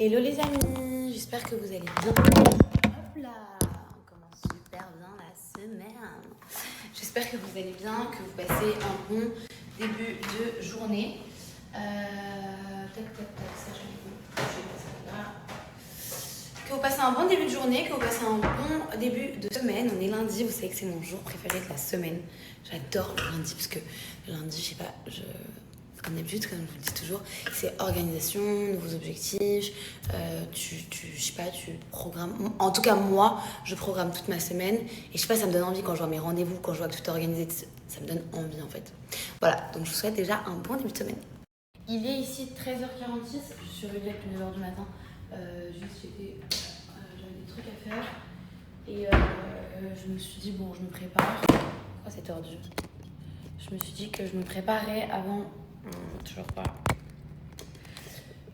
Hello les amis, j'espère que vous allez bien. Hop là, on commence super bien la semaine. J'espère que vous allez bien, que vous passez un bon début de journée. Ça je vais passer là. Que vous passez un bon début de journée, que vous passez un bon début de semaine. On est lundi, vous savez que c'est mon jour préféré de la semaine. J'adore le lundi parce que le lundi, je sais pas, comme d'habitude, comme je vous le dis toujours, c'est organisation, nouveaux objectifs, je sais pas, tu programmes. En tout cas, moi, je programme toute ma semaine et je sais pas, ça me donne envie quand je vois mes rendez-vous, quand je vois que tout est organisé, ça me donne envie en fait. Voilà, donc je vous souhaite déjà un bon début de semaine. Il est ici 13h46, je suis réveillée depuis 9h du matin, j'avais des trucs à faire et je me suis dit, bon, je me prépare. Pourquoi c'est tordu? Je me suis dit que je me préparais avant. Toujours pas.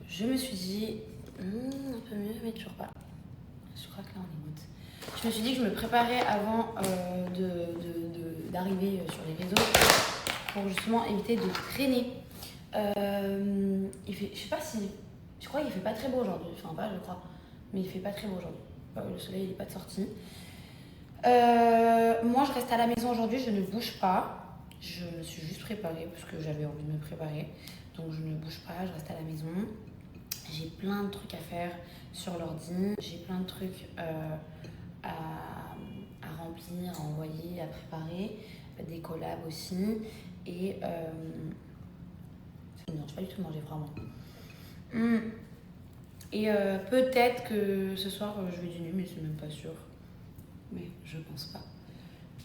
Je me suis dit, un peu mieux, mais toujours pas. Je crois que là on est good. Je me suis dit que je me préparais avant d'arriver sur les réseaux pour justement éviter de traîner. Il fait, je sais pas si, je crois qu'il fait pas très beau aujourd'hui. Enfin pas, je crois, mais il fait pas très beau aujourd'hui. Le soleil il est pas de sortie. Moi je reste à la maison aujourd'hui, je ne bouge pas. Je me suis juste préparée parce que j'avais envie de me préparer. Donc je ne bouge pas, je reste à la maison. J'ai plein de trucs à faire sur l'ordi. J'ai plein de trucs à remplir, à envoyer, à préparer. Des collabs aussi. Et ça me dérange pas du tout de manger froid. Et peut-être que ce soir je vais dîner, mais c'est même pas sûr. Mais je pense pas.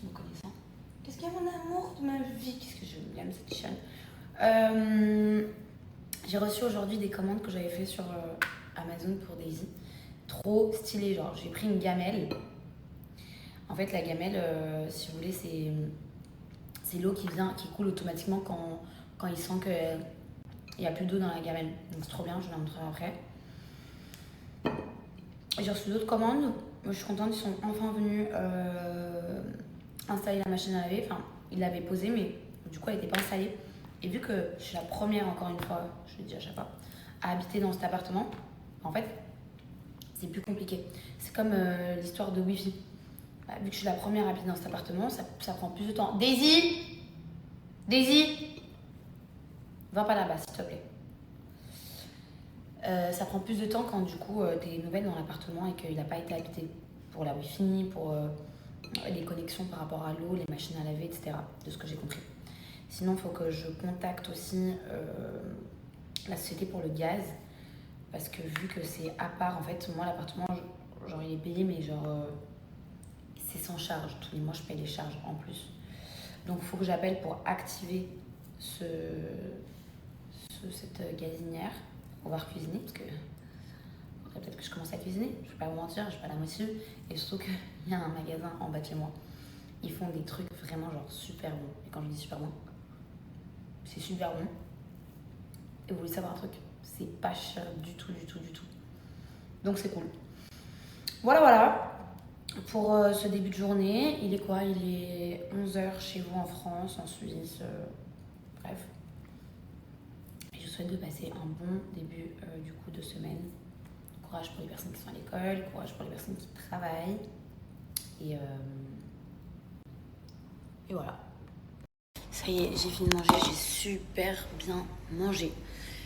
Me connaissant. Qu'est-ce qu'il y a mon amour de ma vie? Qu'est-ce que je l'aime cette chaîne. J'ai reçu aujourd'hui des commandes que j'avais fait sur Amazon pour Daisy. Trop stylé, genre j'ai pris une gamelle. En fait la gamelle, si vous voulez, c'est l'eau qui coule automatiquement quand il sent qu'il n'y a plus d'eau dans la gamelle. Donc c'est trop bien, je vous la montrerai après. J'ai reçu d'autres commandes. Moi je suis contente, ils sont enfin venus installer la machine à laver. Enfin, ils l'avaient posée, mais du coup elle n'était pas installée. Et vu que je suis la première, encore une fois, je le dis à chaque fois, à habiter dans cet appartement, en fait, c'est plus compliqué. C'est comme l'histoire de Wi-Fi. Bah, vu que je suis la première à habiter dans cet appartement, ça prend plus de temps. Daisy, va pas là-bas, s'il te plaît. Ça prend plus de temps quand du coup t'es nouvelle dans l'appartement et qu'il n'a pas été habité. Pour la Wi-Fi, pour les connexions par rapport à l'eau, les machines à laver, etc. De ce que j'ai compris. Sinon, il faut que je contacte aussi la société pour le gaz. Parce que vu que c'est à part, en fait, moi, l'appartement, genre, il est payé, mais genre, c'est sans charge. Tous les mois, je paye les charges en plus. Donc, il faut que j'appelle pour activer cette gazinière pour pouvoir cuisiner. Parce que peut-être que je commence à cuisiner. Je ne vais pas vous mentir, je ne suis pas la moitié. Et surtout qu'il y a un magasin en bas de chez moi. Ils font des trucs vraiment genre super bons. Et quand je dis super bon, c'est super bon. Et vous voulez savoir un truc? C'est pas cher du tout. Donc c'est cool. Voilà. Pour ce début de journée, il est quoi? Il est 11h chez vous en France, en Suisse. Bref. Et je vous souhaite de passer un bon début du coup de semaine. Courage pour les personnes qui sont à l'école, courage pour les personnes qui travaillent. Et voilà. Ça y est, j'ai fini de manger, j'ai super bien mangé.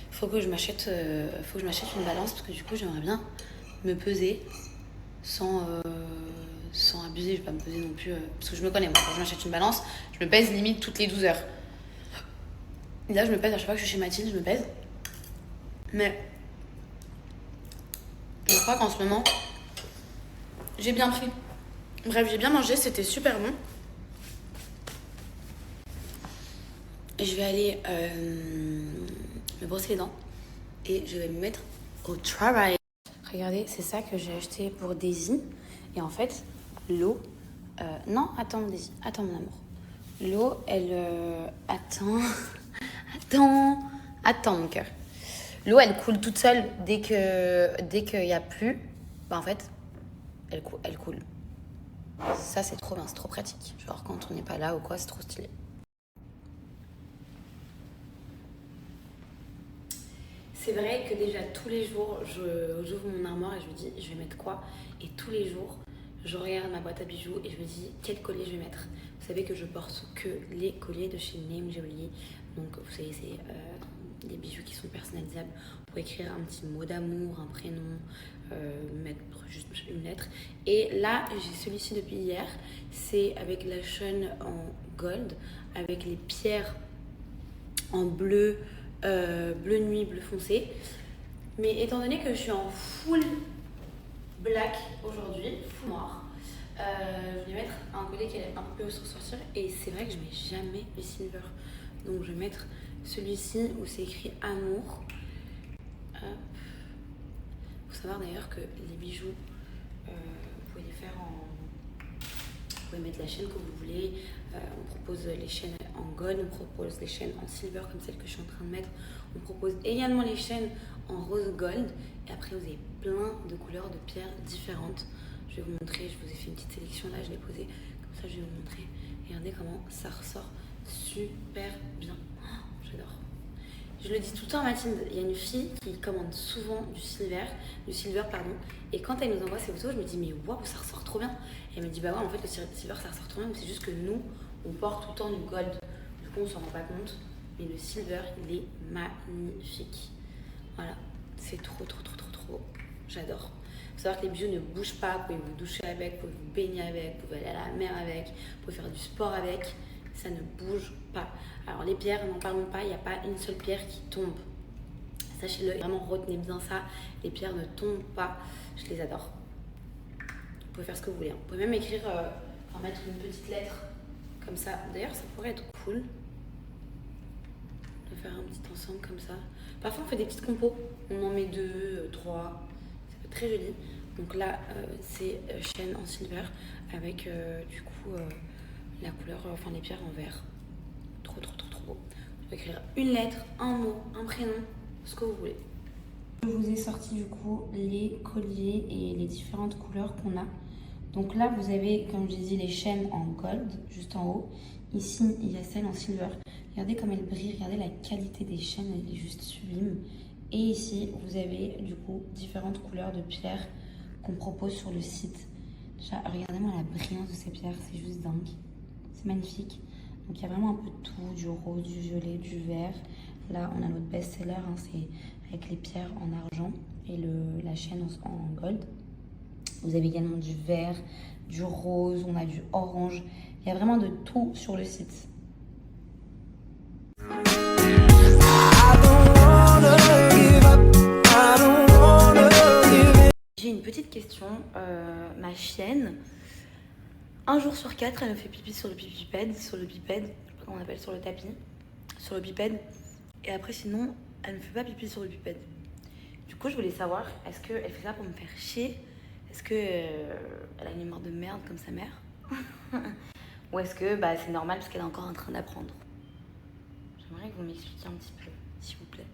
Faut que je m'achète une balance parce que du coup j'aimerais bien me peser sans abuser. Je vais pas me peser non plus parce que je me connais, moi quand je m'achète une balance, je me pèse limite toutes les 12 heures. Et là je me pèse à chaque fois que je suis chez Mathilde, je me pèse. Mais je crois qu'en ce moment j'ai bien pris. Bref, j'ai bien mangé, c'était super bon. Et je vais aller me brosser les dents et je vais me mettre au travail. Regardez, c'est ça que j'ai acheté pour Daisy. Et en fait, l'eau... non, attends Daisy, attends mon amour. L'eau, elle... attends mon cœur. L'eau, elle coule toute seule dès qu'il n'y a plus. Bah en fait, elle coule. Ça, c'est trop bien, c'est trop pratique. Genre quand on n'est pas là ou quoi, c'est trop stylé. C'est vrai que déjà tous les jours, j'ouvre mon armoire et je me dis je vais mettre quoi. Et tous les jours, je regarde ma boîte à bijoux et je me dis quel collier je vais mettre. Vous savez que je porte que les colliers de chez Name Jewelry. Donc vous savez, c'est des bijoux qui sont personnalisables. Pour écrire un petit mot d'amour, un prénom, mettre juste une lettre. Et là, j'ai celui-ci depuis hier. C'est avec la chaîne en gold, avec les pierres en bleu, bleu nuit, bleu foncé. Mais étant donné que je suis en full black aujourd'hui, full noir, je vais mettre un collier qui est un peu se ressortir. Et c'est vrai que je mets jamais le silver. Donc je vais mettre celui-ci où c'est écrit amour. Faut savoir d'ailleurs que les bijoux, vous pouvez les faire en... Vous pouvez mettre la chaîne que vous voulez. On propose les chaînes en gold, on propose les chaînes en silver comme celle que je suis en train de mettre. On propose également les chaînes en rose gold. Et après, vous avez plein de couleurs de pierres différentes. Je vais vous montrer, je vous ai fait une petite sélection là, je l'ai posée. Comme ça, je vais vous montrer. Regardez comment ça ressort super bien. Oh, j'adore. Je le dis tout le temps à Mathilde, il y a une fille qui commande souvent du silver, et quand elle nous envoie ses photos, je me dis mais waouh, ça ressort trop bien. Et elle me dit bah ouais, en fait le silver ça ressort trop bien, mais c'est juste que nous, on porte tout le temps du gold, du coup on s'en rend pas compte, mais le silver il est magnifique. Voilà, c'est trop, j'adore. Il faut savoir que les bijoux ne bougent pas, vous pouvez vous doucher avec, vous pouvez vous baigner avec, vous pouvez aller à la mer avec, vous pouvez faire du sport avec. Ça ne bouge pas. Alors les pierres, n'en parlons pas, il n'y a pas une seule pierre qui tombe. Sachez-le, vraiment retenez bien ça. Les pierres ne tombent pas. Je les adore. Vous pouvez faire ce que vous voulez. Vous pouvez même écrire, mettre une petite lettre comme ça. D'ailleurs, ça pourrait être cool de faire un petit ensemble comme ça. Parfois, on fait des petites compos. On en met 2, 3. Ça peut être très joli. Donc là, c'est chaîne en silver avec du coup... la couleur, les pierres en vert. Trop beau. Je vais écrire une lettre, un mot, un prénom, ce que vous voulez. Je vous ai sorti du coup les colliers et les différentes couleurs qu'on a. Donc là, vous avez, comme je dit, les chaînes en gold, juste en haut. Ici, il y a celle en silver. Regardez comme elle brille, regardez la qualité des chaînes, elle est juste sublime. Et ici, vous avez du coup différentes couleurs de pierres qu'on propose sur le site. Déjà, regardez-moi la brillance de ces pierres, c'est juste dingue. C'est magnifique. Donc il y a vraiment un peu de tout, du rose, du violet, du vert. Là, on a notre best-seller, c'est avec les pierres en argent et la chaîne en gold. Vous avez également du vert, du rose, on a du orange. Il y a vraiment de tout sur le site. J'ai une petite question. Ma chienne... Un jour sur 4, elle me fait pipi sur le bipède, je sais pas comment on appelle, sur le tapis, sur le bipède. Et après, sinon, elle ne fait pas pipi sur le bipède. Du coup, je voulais savoir, est-ce qu'elle fait ça pour me faire chier? Est-ce qu'elle a une mémoire de merde comme sa mère? Ou est-ce que c'est normal parce qu'elle est encore en train d'apprendre? J'aimerais que vous m'expliquiez un petit peu, s'il vous plaît.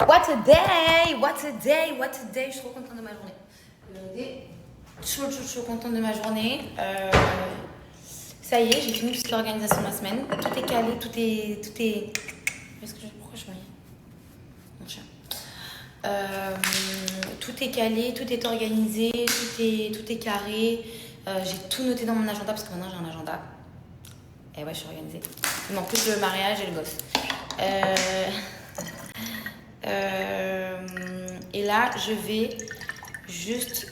What a day! What a day! What a day! Je suis trop contente de ma journée. Regardez. Chaud contente de ma journée. Ça y est, j'ai fini toute l'organisation de ma semaine. Tout est calé, tout est... Pourquoi je m'en mon chien. Tout est calé, tout est organisé, tout est carré. J'ai tout noté dans mon agenda parce que maintenant j'ai un agenda. Et ouais, je suis organisée. Il manque plus le mariage et le gosse. Et là, je vais juste...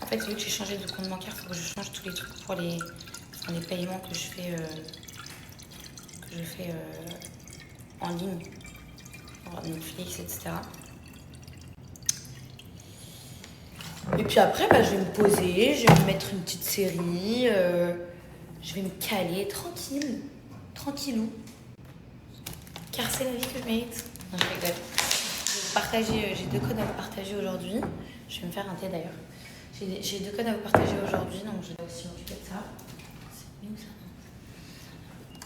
En fait, vu que j'ai changé de compte bancaire, il faut que je change tous les trucs pour les paiements que je fais, en ligne. Pour Netflix, etc. Et puis après, je vais me poser, je vais me mettre une petite série, je vais me caler tranquillou. Car c'est la vie que je mérite. Non, je rigole. J'ai 2 codes à vous partager aujourd'hui. Je vais me faire un thé d'ailleurs. J'ai 2 codes à vous partager aujourd'hui, donc je vais aussi m'occuper de ça. C'est mieux ça.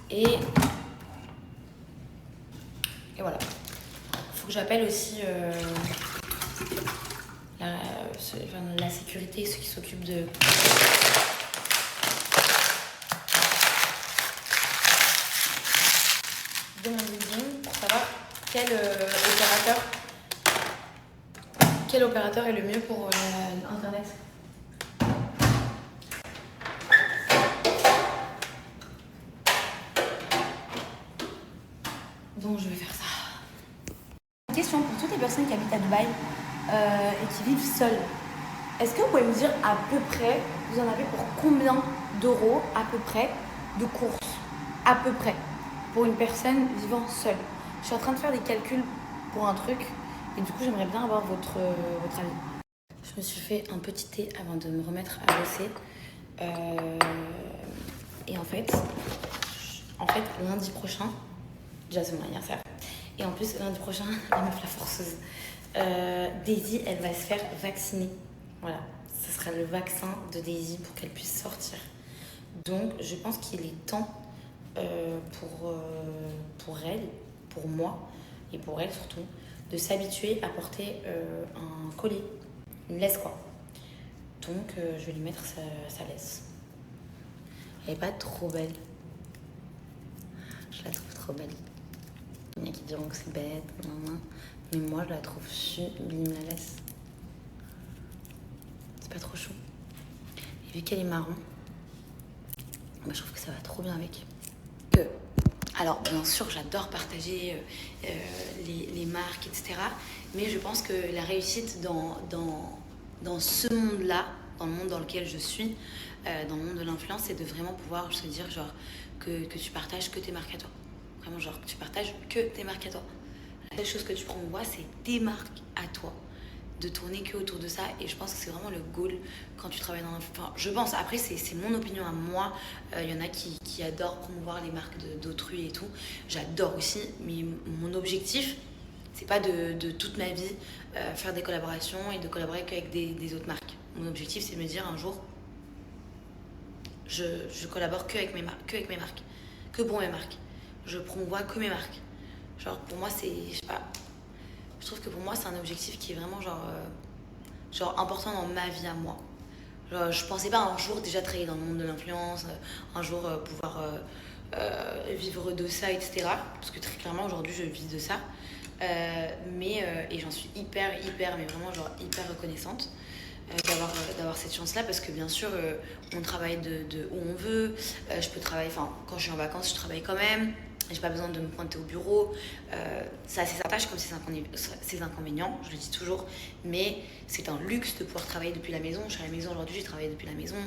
Et voilà. Il faut que j'appelle aussi la sécurité, ceux qui s'occupent de mon quel opérateur est le mieux pour Internet? Donc je vais faire ça. Question pour toutes les personnes qui habitent à Dubaï et qui vivent seules. Est-ce que vous pouvez me dire à peu près, vous en avez pour combien d'euros à peu près de courses? À peu près. Pour une personne vivant seule. Je suis en train de faire des calculs pour un truc et du coup j'aimerais bien avoir votre avis. Je me suis fait un petit thé avant de me remettre à bosser. Et en fait, lundi prochain, déjà c'est mon anniversaire. Et en plus, lundi prochain, la meuf la forceuse. Daisy, elle va se faire vacciner. Voilà, ce sera le vaccin de Daisy pour qu'elle puisse sortir. Donc, je pense qu'il est temps pour elle, pour moi et pour elle surtout, de s'habituer à porter un collier, une laisse quoi. Donc, je vais lui mettre sa laisse. Elle est pas trop belle. Je la trouve trop belle. Il y en a qui diront que c'est bête, mais moi je la trouve sublime la laisse. C'est pas trop chaud. Et vu qu'elle est marron, je trouve que ça va trop bien avec. Alors bien sûr j'adore partager les marques, etc. Mais je pense que la réussite dans ce monde-là, dans le monde dans lequel je suis, dans le monde de l'influence, c'est de vraiment pouvoir se dire genre que tu partages que tes marques à toi. Vraiment genre que tu partages que tes marques à toi. La seule chose que tu promouvois, c'est tes marques à toi. De tourner que autour de ça, et je pense que c'est vraiment le goal quand tu travailles dans enfin je pense, après c'est mon opinion à moi, il y en a qui adorent promouvoir les marques d'autrui et tout, j'adore aussi, mais mon objectif c'est pas de toute ma vie faire des collaborations et de collaborer qu'avec des autres marques. Mon objectif c'est de me dire un jour je collabore que avec mes marques, que pour mes marques, je promouvois que mes marques. Genre pour moi c'est, je sais pas, je trouve que pour moi c'est un objectif qui est vraiment genre important dans ma vie à moi. Genre, je pensais pas un jour déjà travailler dans le monde de l'influence, un jour pouvoir vivre de ça, etc. Parce que très clairement aujourd'hui je vis de ça. Et j'en suis hyper, mais vraiment genre hyper reconnaissante d'avoir cette chance-là, parce que bien sûr on travaille de où on veut. Je peux travailler, enfin quand je suis en vacances je travaille quand même. J'ai pas besoin de me pointer au bureau. Ça a ses avantages comme ses inconvénients, je le dis toujours. Mais c'est un luxe de pouvoir travailler depuis la maison. Je suis à la maison aujourd'hui, j'ai travaillé depuis la maison.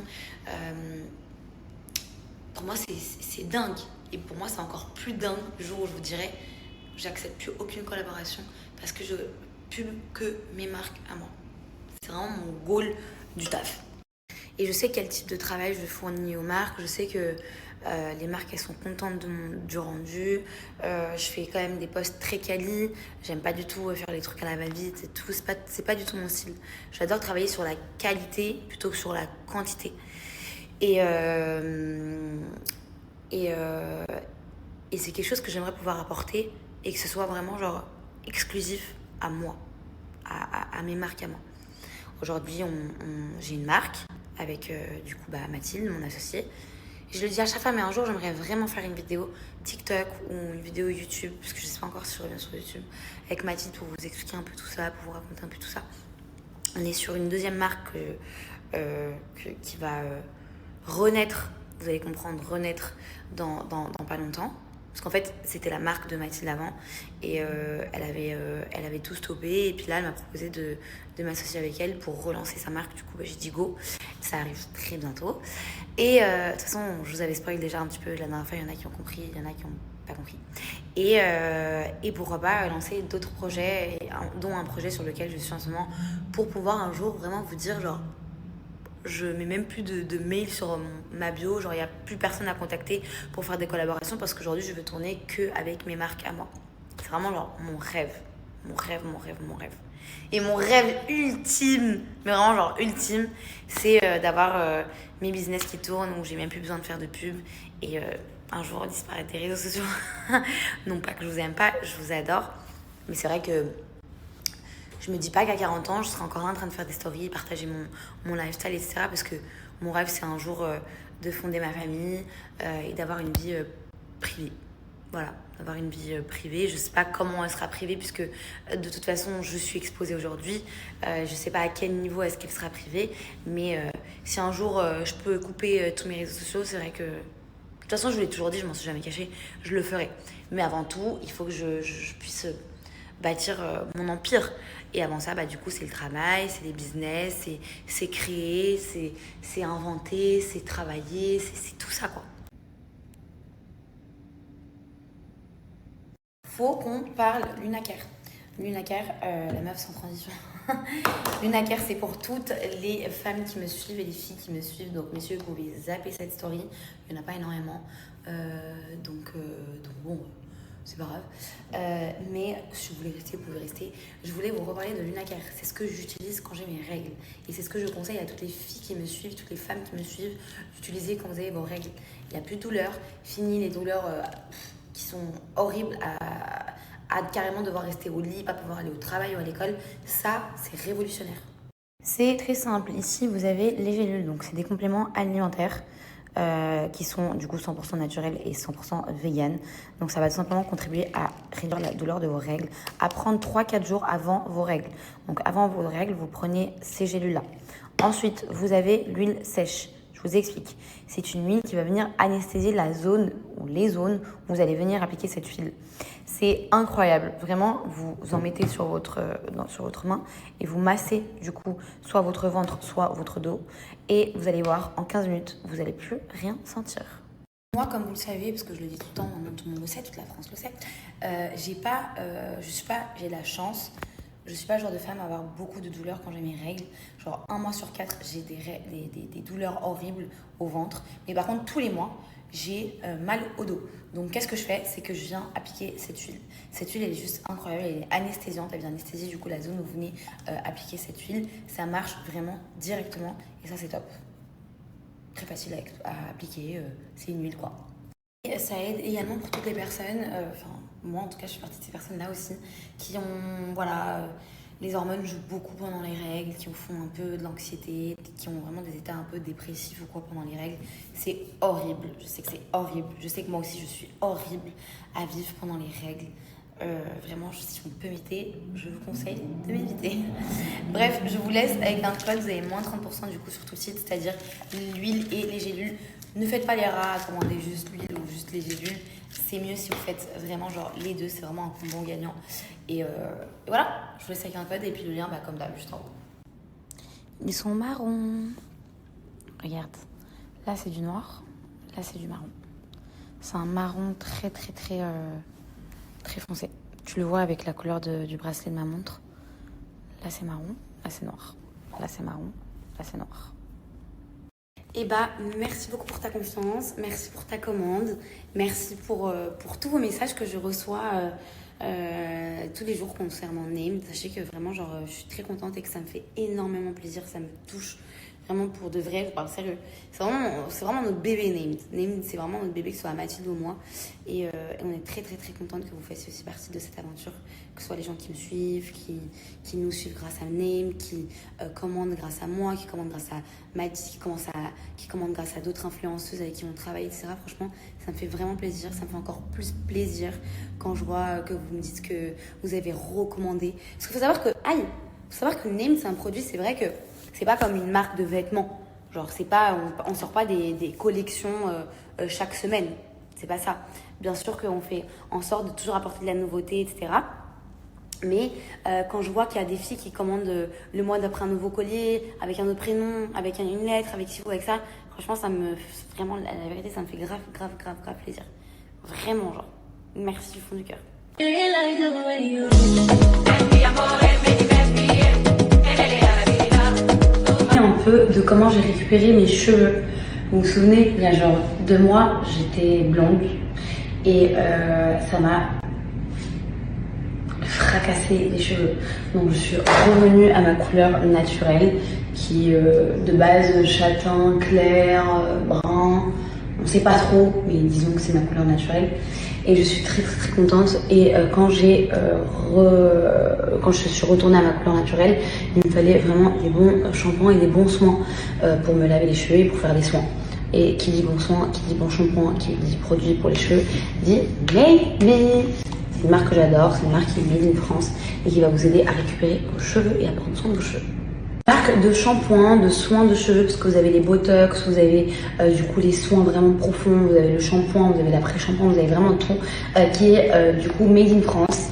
Pour moi, c'est dingue. Et pour moi, c'est encore plus dingue le jour où je vous dirai j'accepte plus aucune collaboration parce que je pub que mes marques à moi. C'est vraiment mon goal du taf. Et je sais quel type de travail je fournis aux marques. Je sais que les marques, elles sont contentes du rendu. Je fais quand même des posts très quali. J'aime pas du tout faire les trucs à la va-vite et tout. C'est pas du tout mon style. J'adore travailler sur la qualité plutôt que sur la quantité. Et c'est quelque chose que j'aimerais pouvoir apporter et que ce soit vraiment genre exclusif à moi, à mes marques à moi. Aujourd'hui, j'ai une marque avec du coup Mathilde, mon associée. Je le dis à chaque fois, mais un jour j'aimerais vraiment faire une vidéo TikTok ou une vidéo YouTube, parce que je sais pas encore si je reviens sur YouTube, avec Mathilde pour vous expliquer un peu tout ça, pour vous raconter un peu tout ça. On est sur une deuxième marque qui va renaître, vous allez comprendre, renaître dans pas longtemps. Parce qu'en fait, c'était la marque de Mathilde avant et elle avait tout stoppé. Et puis là, elle m'a proposé de m'associer avec elle pour relancer sa marque. Du coup, j'ai dit go. Ça arrive très bientôt. Et de toute façon, je vous avais spoilé déjà un petit peu la dernière fois. Il y en a qui ont compris, il y en a qui n'ont pas compris. Et pourquoi pas lancer d'autres projets, dont un projet sur lequel je suis en ce moment, pour pouvoir un jour vraiment vous dire genre... Je mets même plus de mail sur ma bio, genre il n'y a plus personne à contacter pour faire des collaborations parce qu'aujourd'hui je veux tourner que avec mes marques à moi. C'est vraiment genre mon rêve. Et mon rêve ultime, mais vraiment genre ultime, c'est d'avoir mes business qui tournent où j'ai même plus besoin de faire de pub et un jour disparaître des réseaux sociaux. Non pas que je vous aime pas, je vous adore, mais c'est vrai que je me dis pas qu'à 40 ans, je serai encore là en train de faire des stories, partager mon lifestyle, etc. Parce que mon rêve, c'est un jour de fonder ma famille et d'avoir une vie privée. voilà, d'avoir une vie privée. Je sais pas comment elle sera privée puisque de toute façon je suis exposée aujourd'hui. Je sais pas à quel niveau est-ce qu'elle sera privée, mais si un jour je peux couper tous mes réseaux sociaux, c'est vrai que de toute façon je vous l'ai toujours dit, je m'en suis jamais cachée, je le ferai. Mais avant tout, il faut que je puisse bâtir mon empire. Et avant ça, du coup, c'est le travail, c'est les business, c'est créer, c'est inventer, c'est travailler, c'est tout ça, quoi. Faut qu'on parle Lunaker. Lunaker, la meuf sans transition. Lunaker, c'est pour toutes les femmes qui me suivent et les filles qui me suivent. Donc, messieurs, vous pouvez zapper cette story. Il n'y en a pas énormément. Donc bon, c'est pas grave. Mais si vous voulez rester, vous pouvez rester. Je voulais vous reparler de Lunaker. C'est ce que j'utilise quand j'ai mes règles. Et c'est ce que je conseille à toutes les filles qui me suivent, toutes les femmes qui me suivent, d'utiliser quand vous avez vos règles. Il n'y a plus de douleur. Fini les douleurs qui sont horribles à carrément devoir rester au lit, pas pouvoir aller au travail ou à l'école. Ça, c'est révolutionnaire. C'est très simple. Ici, vous avez les gélules. Donc, c'est des compléments alimentaires qui sont du coup 100% naturels et 100% vegan. Donc, ça va tout simplement contribuer à réduire la douleur de vos règles, à prendre 3-4 jours avant vos règles. Donc, avant vos règles, vous prenez ces gélules-là. Ensuite, vous avez l'huile sèche. Je vous explique. C'est une huile qui va venir anesthésier la zone ou les zones où vous allez venir appliquer cette huile. C'est incroyable. Vraiment, vous en mettez sur votre main et vous massez du coup soit votre ventre, soit votre dos. Et vous allez voir, en 15 minutes, vous n'allez plus rien sentir. Moi, comme vous le savez, parce que je le dis tout le temps, tout le monde le sait, toute la France le sait, j'ai la chance. Je suis pas le genre de femme à avoir beaucoup de douleurs quand j'ai mes règles. Genre 1 mois sur 4, j'ai des douleurs horribles au ventre. Mais par contre, tous les mois, j'ai mal au dos. Donc, qu'est-ce que je fais? C'est que je viens appliquer cette huile. Cette huile, elle est juste incroyable. Elle est anesthésiante. Elle vient anesthésier du coup la zone où vous venez appliquer cette huile. Ça marche vraiment directement. Et ça, c'est top. Très facile à appliquer. C'est une huile, quoi. Et ça aide également pour toutes les personnes, moi en tout cas je fais partie de ces personnes-là aussi, qui ont, les hormones jouent beaucoup pendant les règles, qui font un peu de l'anxiété, qui ont vraiment des états un peu dépressifs ou quoi pendant les règles. C'est horrible, je sais que c'est horrible, je sais que moi aussi je suis horrible à vivre pendant les règles. Vraiment, si on peut m'éviter, je vous conseille de m'éviter. Bref, je vous laisse avec un code, vous avez moins 30% du coup sur tout le site, c'est-à-dire l'huile et les gélules. Ne faites pas l'erreur à commander juste l'huile ou juste les gélules. C'est mieux si vous faites vraiment genre les deux, c'est vraiment un combo gagnant. Et voilà, je vous laisse avec un code et puis le lien comme d'hab juste en haut. Ils sont marrons. Regarde, là c'est du noir, là c'est du marron. C'est un marron très foncé. Tu le vois avec la couleur du bracelet de ma montre. Là c'est marron, là c'est noir. Là c'est marron, là c'est noir. Merci beaucoup pour ta confiance, merci pour ta commande, merci pour tous vos messages que je reçois tous les jours concernant Named. Sachez que vraiment, je suis très contente et que ça me fait énormément plaisir, ça me touche vraiment pour de vrai, je parle sérieux. C'est vraiment notre bébé Named. Named, c'est vraiment notre bébé, que ce soit Mathilde ou moi. Et on est très contente que vous fassiez aussi partie de cette aventure, que ce soit les gens qui me suivent, qui nous suivent grâce à Named, qui commandent grâce à moi, qui commandent grâce à Mathilde, qui commandent grâce à d'autres influenceuses avec qui on travaille, etc. Franchement, ça me fait vraiment plaisir. Ça me fait encore plus plaisir quand je vois que vous me dites que vous avez recommandé. Parce qu'il faut savoir que Named, c'est un produit, c'est vrai que c'est pas comme une marque de vêtements. Genre, c'est pas, on sort pas des collections chaque semaine. C'est pas ça. Bien sûr qu'on fait en sorte de toujours apporter de la nouveauté, etc. Mais quand je vois qu'il y a des filles qui commandent le mois d'après un nouveau collier, avec un autre prénom, avec une lettre, avec ci ou avec ça, franchement, vraiment, la vérité, ça me fait grave plaisir. Vraiment, genre, merci du fond du cœur. Un peu de comment j'ai récupéré mes cheveux. Vous vous souvenez, il y a genre 2 mois, j'étais blonde et ça m'a fracassé les cheveux. Donc je suis revenue à ma couleur naturelle qui de base châtain, clair, brun. On sait pas trop, mais disons que c'est ma couleur naturelle. Et je suis très contente. Et quand je suis retournée à ma couleur naturelle, il me fallait vraiment des bons shampoings et des bons soins pour me laver les cheveux et pour faire des soins. Et qui dit bon soin, qui dit bon shampoing, qui dit produit pour les cheveux, dit Maybe. C'est une marque que j'adore, c'est une marque qui est made in France et qui va vous aider à récupérer vos cheveux et à prendre soin de vos cheveux. Marque de shampoing, de soins de cheveux, parce que vous avez les botox, vous avez du coup les soins vraiment profonds, vous avez le shampoing, vous avez l'après-shampoing, vous avez vraiment tout qui est du coup made in France.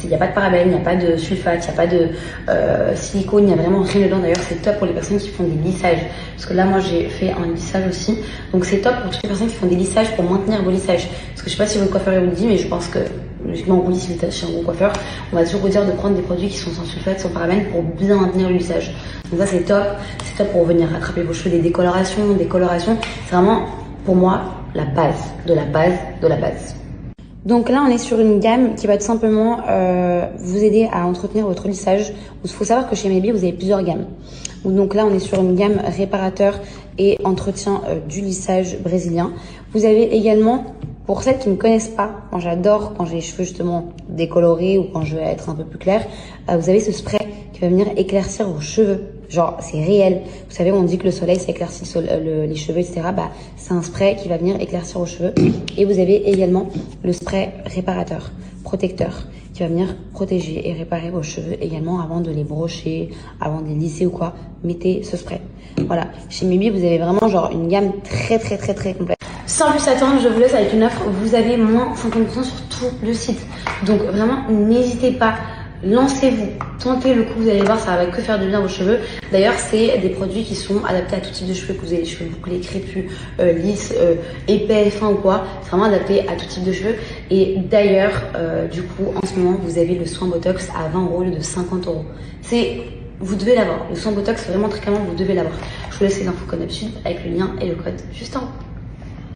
Il n'y a pas de parabènes, il n'y a pas de sulfate, il n'y a pas de silicone, il n'y a vraiment rien dedans. D'ailleurs, c'est top pour les personnes qui font des lissages. Parce que là, moi, j'ai fait un lissage aussi. Donc, c'est top pour toutes les personnes qui font des lissages pour maintenir vos lissages. Parce que je sais pas si votre coiffeur vous le dit, mais je pense que, logiquement, oui, si vous êtes chez un bon coiffeur, on va toujours vous dire de prendre des produits qui sont sans sulfate, sans parabènes pour bien maintenir le lissage. Donc, ça, c'est top. C'est top pour venir rattraper vos cheveux, des décolorations. C'est vraiment, pour moi, la base de la base de la base. Donc là, on est sur une gamme qui va tout simplement vous aider à entretenir votre lissage. Il faut savoir que chez Maybe, vous avez plusieurs gammes. Donc là, on est sur une gamme réparateur et entretien du lissage brésilien. Vous avez également, pour celles qui ne connaissent pas, moi j'adore quand j'ai les cheveux justement décolorés ou quand je veux être un peu plus clair, vous avez ce spray qui va venir éclaircir vos cheveux. Genre, c'est réel. Vous savez, on dit que le soleil, ça éclaircit les cheveux, etc. Bah, c'est un spray qui va venir éclaircir vos cheveux. Et vous avez également le spray réparateur, protecteur, qui va venir protéger et réparer vos cheveux également avant de les brocher, avant de les lisser ou quoi. Mettez ce spray. Voilà. Chez Maybe, vous avez vraiment genre une gamme très complète. Sans plus attendre, je vous laisse avec une offre. Vous avez moins 50% sur tout le site. Donc, vraiment, n'hésitez pas. Lancez-vous, tentez le coup, vous allez voir, ça va que faire du bien à vos cheveux. D'ailleurs, c'est des produits qui sont adaptés à tout type de cheveux, que vous avez les cheveux bouclés, crépus, lisses, épais, fins ou quoi. C'est vraiment adapté à tout type de cheveux. Et d'ailleurs, du coup, en ce moment, vous avez le soin Botox à 20 € au lieu de 50 €. Vous devez l'avoir. Le soin Botox, vraiment très clairement, vous devez l'avoir. Je vous laisse les infos comme d'habitude avec le lien et le code juste en haut.